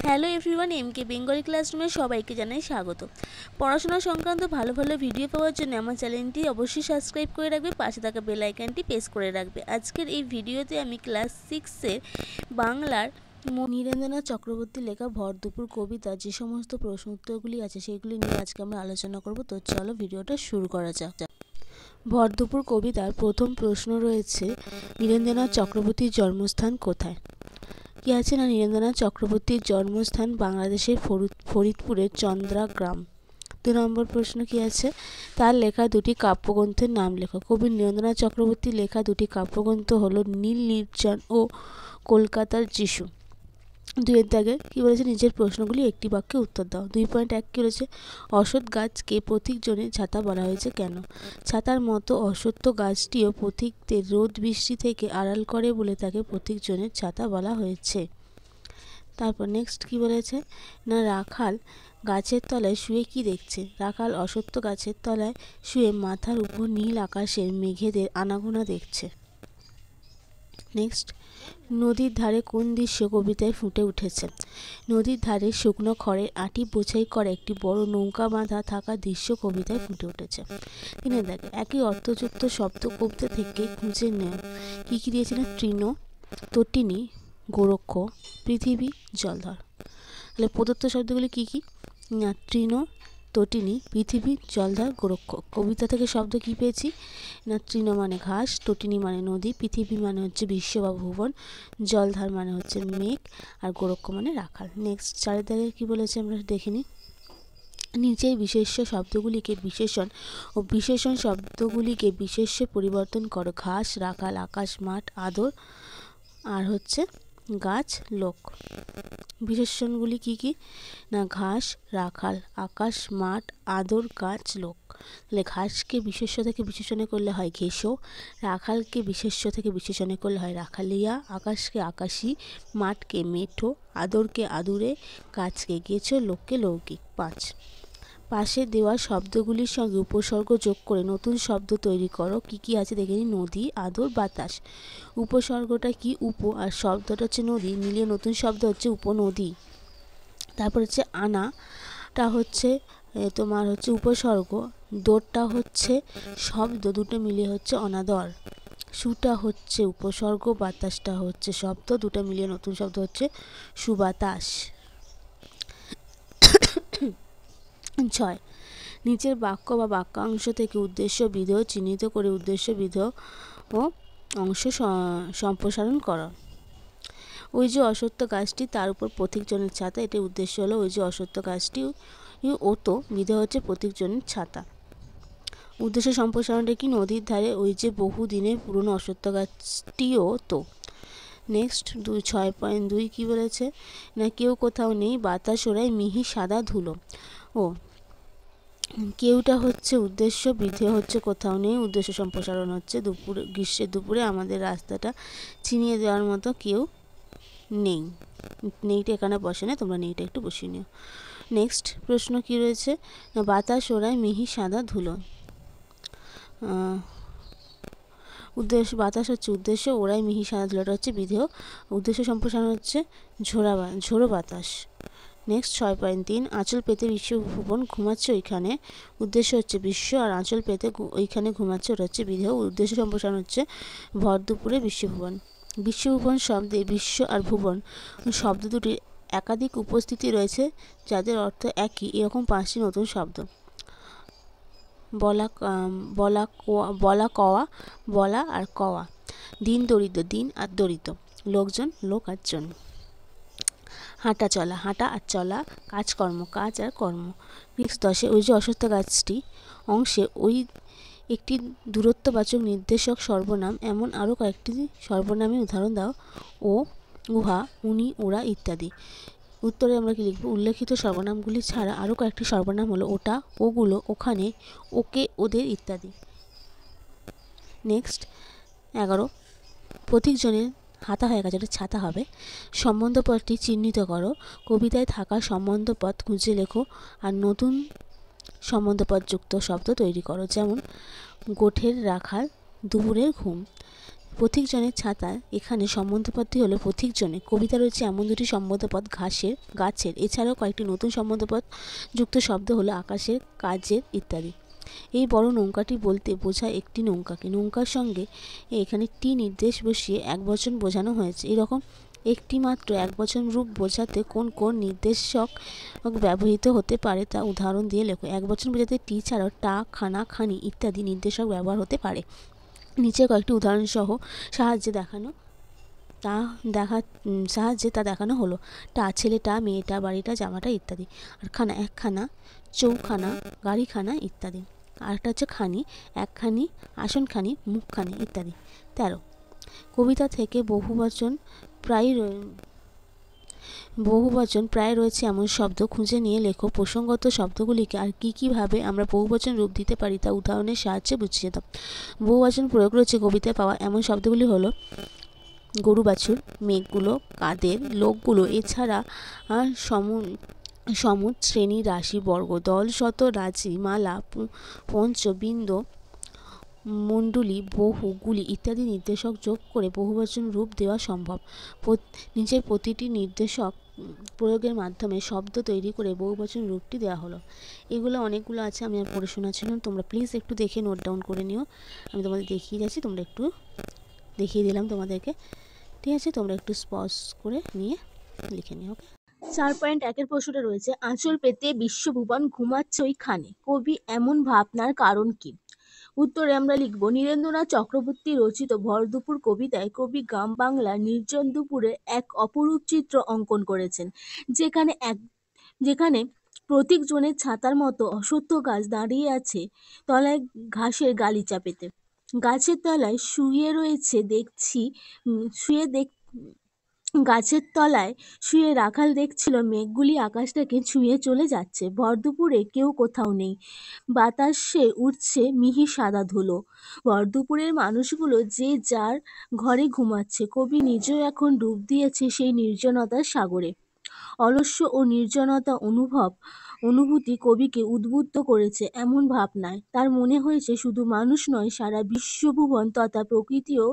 Hello everyone, এমকে Bengali ক্লাসরুমে সবাইকে জানাই স্বাগত। পড়াশোনা সংক্রান্ত ভালো ভালো ভিডিও পাওয়ার জন্য আমার চ্যানেলটি অবশ্যই সাবস্ক্রাইব করে রাখবে, পাশে থাকা বেল আইকনটি প্রেস করে রাখবে। আজকের এই ভিডিওতে আমি ক্লাস 6-এর বাংলার নীরেন্দ্রনাথ চক্রবর্তীর লেখা ভর দুপুর কবিতা যে সমস্ত প্রশ্ন উত্তরগুলি আছে সেগুলি নিয়ে আজকে আমরা আলোচনা করব। তো চলো ভিডিওটা শুরু করা যাক। ভর দুপুর কবিতার প্রথম প্রশ্ন রয়েছে, নীরেন্দ্রনাথ চক্রবর্তীর জন্মস্থান কোথায়? কি আছে না, নীরেন্দ্রনাথ চক্রবর্তীর জন্মস্থান বাংলাদেশের ফরিদপুরের চন্দ্রা গ্রাম। 2 নম্বর প্রশ্ন কি আছে, তার লেখা দুটি কাব্যগ্রন্থের নাম লেখো। কবি নীরেন্দ্রনাথ চক্রবর্তীর লেখা দুটি কাব্যগ্রন্থ হলো নীল নির্জন ও কলকাতার যিশু। 2 দাগে কী বলেছে, নিজের প্রশ্নগুলি একটি বাক্যে উত্তর দাও। 2.1 কী বলেছে, অশ্বত্থ গাছকে প্রতীকজনে ছাতা বলা হয়েছে কেন? ছাতার মতো অশ্বত্থ গাছটিও পথিকদের রোদ বৃষ্টি থেকে আড়াল করে বলে তাকে প্রতীকজনের ছাতা বলা হয়েছে। তারপর নেক্সট কি বলেছে না, রাখাল গাছের তলায় শুয়ে কি দেখছে? রাখাল অশ্বত্থ গাছের তলায় শুয়ে মাথার উপর নীল আকাশের মেঘেদের আনাগোনা দেখছে। নেক্সট, নদীর ধারে কোন দৃশ্য কবিতায় ফুটে উঠেছে? নদীর ধারে শুকনো খড়ের আটি বোঝাই করা একটি বড় নৌকা বাঁধা থাকা দৃশ্য কবিতায় ফুটে উঠেছে। 3 দাগে একই অর্থযুক্ত শব্দ কবিতা থেকে খুঁজে নেয়। কী কী দিয়েছিল? তৃণ, তটিনী, গোরক্ষ, পৃথিবী, জলধর। তাহলে প্রদত্ত শব্দগুলি কী কী? না, তৃণ, তটিনী, পৃথিবী, জলধর, গোরক্ষ। কবিতা থেকে শব্দ কি পেয়েছি না, তৃণ মানে ঘাস, তটিনী মানে নদী, পৃথিবী মানে হচ্ছে বিশ্ব বা ভুবন, জলধর মানে হচ্ছে মেঘ, আর গোরক্ষ মানে রাখাল। নেক্সট 4 দাগে কি বলেছে আমরা দেখে নিই। নিচের বিশেষ্য শব্দগুলিকে বিশেষণ ও বিশেষণ শব্দগুলিকে বিশেষ্যে পরিবর্তন করো। ঘাস, রাখাল, আকাশ, মাঠ, আদর, আর হচ্ছে গাছ, লোক। বিশেষণগুলি কি কি না, ঘাস, রাখাল, আকাশ, মাঠ, আদর, গাছ, লোক। তাহলে ঘাসকে বিশেষ্য থেকে বিশেষণে করলে হয় ঘেঁষো, রাখালকে বিশেষ্য থেকে বিশেষণে করলে হয় রাখালিয়া, আকাশকে আকাশী, মাঠকে মেঠো, আদরকে আদুরে, গাছকে গেছো, লোককে লৌকিক। 5, পাশে দেওয়া শব্দগুলির সঙ্গে উপসর্গ যোগ করে নতুন শব্দ তৈরি করো। কি কি আছে দেখে নিই। নদী, আদর, বাতাস। উপসর্গটা কি? উপ, আর শব্দটা হচ্ছে নদী, মিলিয়ে নতুন শব্দ হচ্ছে উপনদী। তারপর হচ্ছে আনাটা হচ্ছে তোমার হচ্ছে উপসর্গ, দোরটা হচ্ছে শব্দ, দুটো মিলিয়ে হচ্ছে অনাদর। সুটা হচ্ছে উপসর্গ, বাতাসটা হচ্ছে শব্দ, দুটো মিলিয়ে নতুন শব্দ হচ্ছে সুবাতাস। 6, নিচের বাক্য বা বাক্যাংশ থেকে উদ্দেশ্য বিধেয় চিহ্নিত করে উদ্দেশ্য বিধেয় ও অংশ সম্প্রসারণ করো। ওই যে অশ্বত্থ গাছটি, তার উপর প্রতীকজনের ছাতা, এটার উদ্দেশ্য হলো ওই যে অশ্বত্থ গাছটি, ও তো বিধেয় হচ্ছে প্রতীকজনের ছাতা। উদ্দেশ্য সম্প্রসারণটা কি? নদীর ধারে ওই যে বহু দিনের পুরনো অশ্বত্থ গাছটিও তো। নেক্সট 6.2 কি বলেছে না, কেউ কোথাও নেই, বাতাস ওড়ায় মিহি সাদা ধুলো। ও, কেউটা হচ্ছে উদ্দেশ্য, বিধেয় হচ্ছে কোথাও নেই, উদ্দেশ্য সম্প্রসারণ হচ্ছে দুপুরে, গ্রীষ্মের দুপুরে আমাদের রাস্তাটা চিনিয়ে দেওয়ার মতো কেউ নেই। নেইটা এখানে বসে না, তোমরা নেইটা একটু বসিয়ে নিও। নেক্সট প্রশ্ন কি রয়েছে না, বাতাস ওড়ায় মিহি সাদা ধুলো। উদ্দেশ্য, বাতাস হচ্ছে উদ্দেশ্য, ওড়ায় মিহি সাদা ধুলোটা হচ্ছে বিধেয়, উদ্দেশ্য সম্প্রসারণ হচ্ছে ঝোড়ো বাতাস। নেক্সট 6.3, আঁচল পেতে বিশ্বভুবন ঘুমাচ্ছে ওইখানে, উদ্দেশ্য হচ্ছে বিশ্ব, আর আঁচল পেতে ওইখানে ঘুমাচ্ছে ওটা হচ্ছে বিধেয়, উদ্দেশ্য সম্প্রসারণ হচ্ছে ভর দুপুরে বিশ্বভুবন। বিশ্বভুবন শব্দে বিশ্ব আর ভুবন শব্দ দুটির একাধিক উপস্থিতি রয়েছে যাদের অর্থ একই, এরকম 5টি নতুন শব্দ। বলা, কওয়া, বলা আর কওয়া। দিন দরিদ্র, দিন আর দরিদ্র। লোকজন, লোক আর জন। হাঁটা চলা, হাঁটা আর চলা। কাজকর্ম, কাজ আর কর্ম। নেক্সট 10, ওই যে অশ্বত্থ গাছটি অংশে ওই একটি দূরত্ববাচক নির্দেশক সর্বনাম, এমন আরও কয়েকটি সর্বনামের উদাহরণ দাও। ও, উহা, উনি, ওরা ইত্যাদি। উত্তরে আমরা কি লিখব? উল্লেখিত সর্বনামগুলি ছাড়া আরও কয়েকটি সর্বনাম হলো ওটা, ওগুলো, ওখানে, ওকে, ওদের ইত্যাদি। নেক্সট 11, প্রতীকজনের হাতা হয়ে গেছে, এটা ছাতা হবে। সম্বন্ধপদটি চিহ্নিত করো। কবিতায় থাকা সম্বন্ধপদ খুঁজে লেখো আর নতুন সম্বন্ধপদযুক্ত শব্দ তৈরি করো। যেমন গোঠের রাখাল, দুপুরের ঘুম। পথিকজনের ছাতা এখানে সম্বন্ধপদটি হলো পথিকজনে। কবিতা রয়েছে এমন দুটি সম্বন্ধপদ ঘাসের, গাছের, এছাড়াও কয়েকটি নতুন সম্বন্ধপদ যুক্ত শব্দ হলো আকাশের, কাজের ইত্যাদি। এই বড় নৌকাটি বলতে বোঝায় একটি নৌকাকে। নৌকার সঙ্গে এখানে টি নির্দেশ বসিয়ে একবচন বোঝানো হয়েছে। এরকম একটি মাত্র একবচন রূপ বোঝাতে কোন কোন নির্দেশক ব্যবহৃত হতে পারে তা উদাহরণ দিয়ে লেখো। একবচন বোঝাতে টি ছাড়াও টা, খানা, খানি ইত্যাদি নির্দেশক ব্যবহার হতে পারে। নিচে কয়েকটি উদাহরণ সহ সাহায্যে তা দেখানো হলো। টা ছেলেটা, মেয়েটা, বাড়িটা, জামাটা ইত্যাদি। আর খানা একখানা, চৌখানা, গাড়িখানা ইত্যাদি। আরেকটা হচ্ছে খানি একখানি, আসনখানি, মুখখানি ইত্যাদি। 13 কবিতা থেকে বহুবচন প্রায় রয়েছে এমন শব্দ খুঁজে নিয়ে লেখো। প্রসঙ্গত শব্দগুলিকে আর কী ভাবে আমরা বহুবচন রূপ দিতে পারি তা উদাহরণের সাহায্যে বুঝিয়ে দাও। বহুবচন প্রয়োগ রয়েছে কবিতায় পাওয়া এমন শব্দগুলি হলো গরু বাছুর, মেঘগুলো, কাদের, লোকগুলো, এছাড়া সমুদ, শ্রেণী, রাশি, বর্গ, দল, শত, রাজি, মালা, পঞ্চ, বিন্দ, মণ্ডলী, বহু, গুলি ইত্যাদি নির্দেশক যোগ করে বহুবচন রূপ দেওয়া সম্ভব। নিচের প্রতিটি নির্দেশক প্রয়োগের মাধ্যমে শব্দ তৈরি করে বহুবচন রূপটি দেওয়া হলো। এগুলো অনেকগুলো আছে, আমি আর পড়ে শোনাচ্ছিলাম, তোমরা প্লিজ একটু দেখে নোট ডাউন করে নিও। আমি তোমাদের দেখিয়ে যাচ্ছি, তোমরা একটু দেখিয়ে দিলাম তোমাদেরকে, ঠিক আছে? তোমরা একটু স্পজ করে নিয়ে লিখে নিও। ওকে। 4.1 প্রশ্নটা রয়েছে, আঁচল পেতে বিশ্বভুবন ঘুমাচ্ছে ওইখানে, কবি এমন ভাবনার কারণ কি? উত্তরে আমরা লিখব, নীরেন্দ্রনাথ চক্রবর্তী রচিত ভরদুপুর কবিতায় কবি গ্রাম বাংলার নির্জন দুপুরে এক অপরূপ চিত্র অঙ্কন করেছেন, যেখানে প্রতীক জনের ছাতার মতো অশ্বত্থ গাছ দাঁড়িয়ে আছে তলায় ঘাসের গালিচা পেতে। গাছের তলায় গাছের তলায় শুয়ে রাখাল দেখছিল মেঘগুলি আকাশটাকে ছুঁয়ে চলে যাচ্ছে। ভর দুপুরে কেউ কোথাও নেই, বাতাসে উঠছে মিহি সাদা ধুলো। ভর দুপুরের মানুষগুলো যে যার ঘরে ঘুমাচ্ছে। কবি নিজেও এখন ডুব দিয়েছে সেই নির্জনতার সাগরে। অলস্য ও নির্জনতা অনুভূতি কবিকে উদ্বুদ্ধ করেছে এমন ভাবনায়। তার মনে হয়েছে শুধু মানুষ নয়, সারা বিশ্বভুবন তথা প্রকৃতিও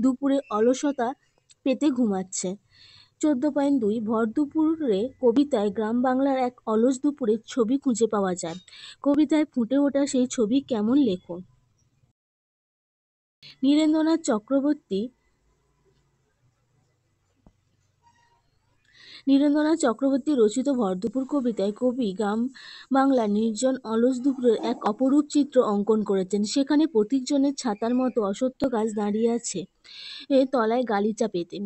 দুপুরে অলসতা পেতে ঘুমাচ্ছে। 14.2 ভর দুপুরে কবিতায় গ্রাম বাংলার এক অলস দুপুরের ছবি খুঁজে পাওয়া যায়। কবিতায় ফুটে ওঠা সেই ছবি কেমন লেখো। নীরেন্দ্রনাথ চক্রবর্তী রচিত ভরদুপুর কবিতায় কবি গ্রাম বাংলার নির্জন অলস দুপুরের এক অপরূপ চিত্র অঙ্কন করেছেন। সেখানে প্রতীকজনের ছাতার মতো অশ্বত্থ গাছ দাঁড়িয়ে আছে তলায় গালিচা পেতে।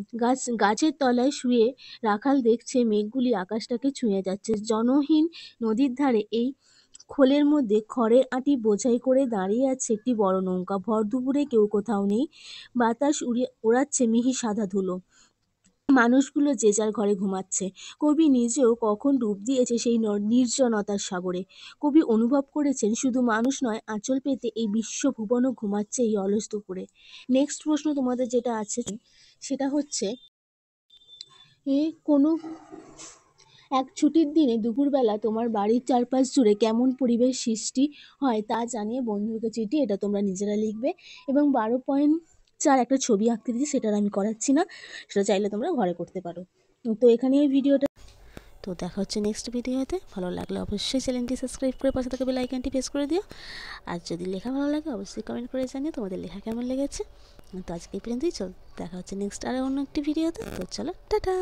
গাছের তলায় শুয়ে রাখাল দেখছে মেঘগুলি আকাশটাকে ছুঁয়ে যাচ্ছে। জনহীন নদীর ধারে এই খোলের মধ্যে খড়ের আঁটি বোঝাই করে দাঁড়িয়ে আছে একটি বড় নৌকা। ভর দুপুরে কেউ কোথাও নেই, বাতাস ওড়াচ্ছে মিহি সাদা ধুলো। মানুষগুলো যে যার ঘরে ঘুমাচ্ছে। কবি নিজেও কখন ডুব দিয়েছে সেই নির্জনতার সাগরে। কবি অনুভব করেছেন শুধু মানুষ নয়, আঁচল পেতে এই বিশ্বভুবনও ঘুমাচ্ছে এই অলস দুপুরে। নেক্সট প্রশ্ন তোমাদের যেটা আছে সেটা হচ্ছে, কোনো এক ছুটির দিনে দুপুরবেলা তোমার বাড়ির চারপাশ জুড়ে কেমন পরিবেশ সৃষ্টি হয় তা জানিয়ে বন্ধুকে চিঠি, এটা তোমরা নিজেরা লিখবে। এবং 12.4 একটা ছবি আঁকতে দিয়েছি, সেটা আমি করাচ্ছি না, সেটা চাইলে তোমরা ঘরে করতে পারো। তো এখানে এই ভিডিওটা, তো দেখা হচ্ছে নেক্সট ভিডিওতে। ভালো লাগলে অবশ্যই চ্যানেলটি সাবস্ক্রাইব করে পাশে থাকা বেল আইকনটি প্রেস করে দিও। আর যদি লেখা ভালো লাগে অবশ্যই কমেন্ট করে জানিও তোমাদের লেখা কেমন লেগেছে। তো আজকে এই পর্যন্তই, দেখা হচ্ছে নেক্সট আর অন্য একটি ভিডিওতে। তো চলো, টাটা।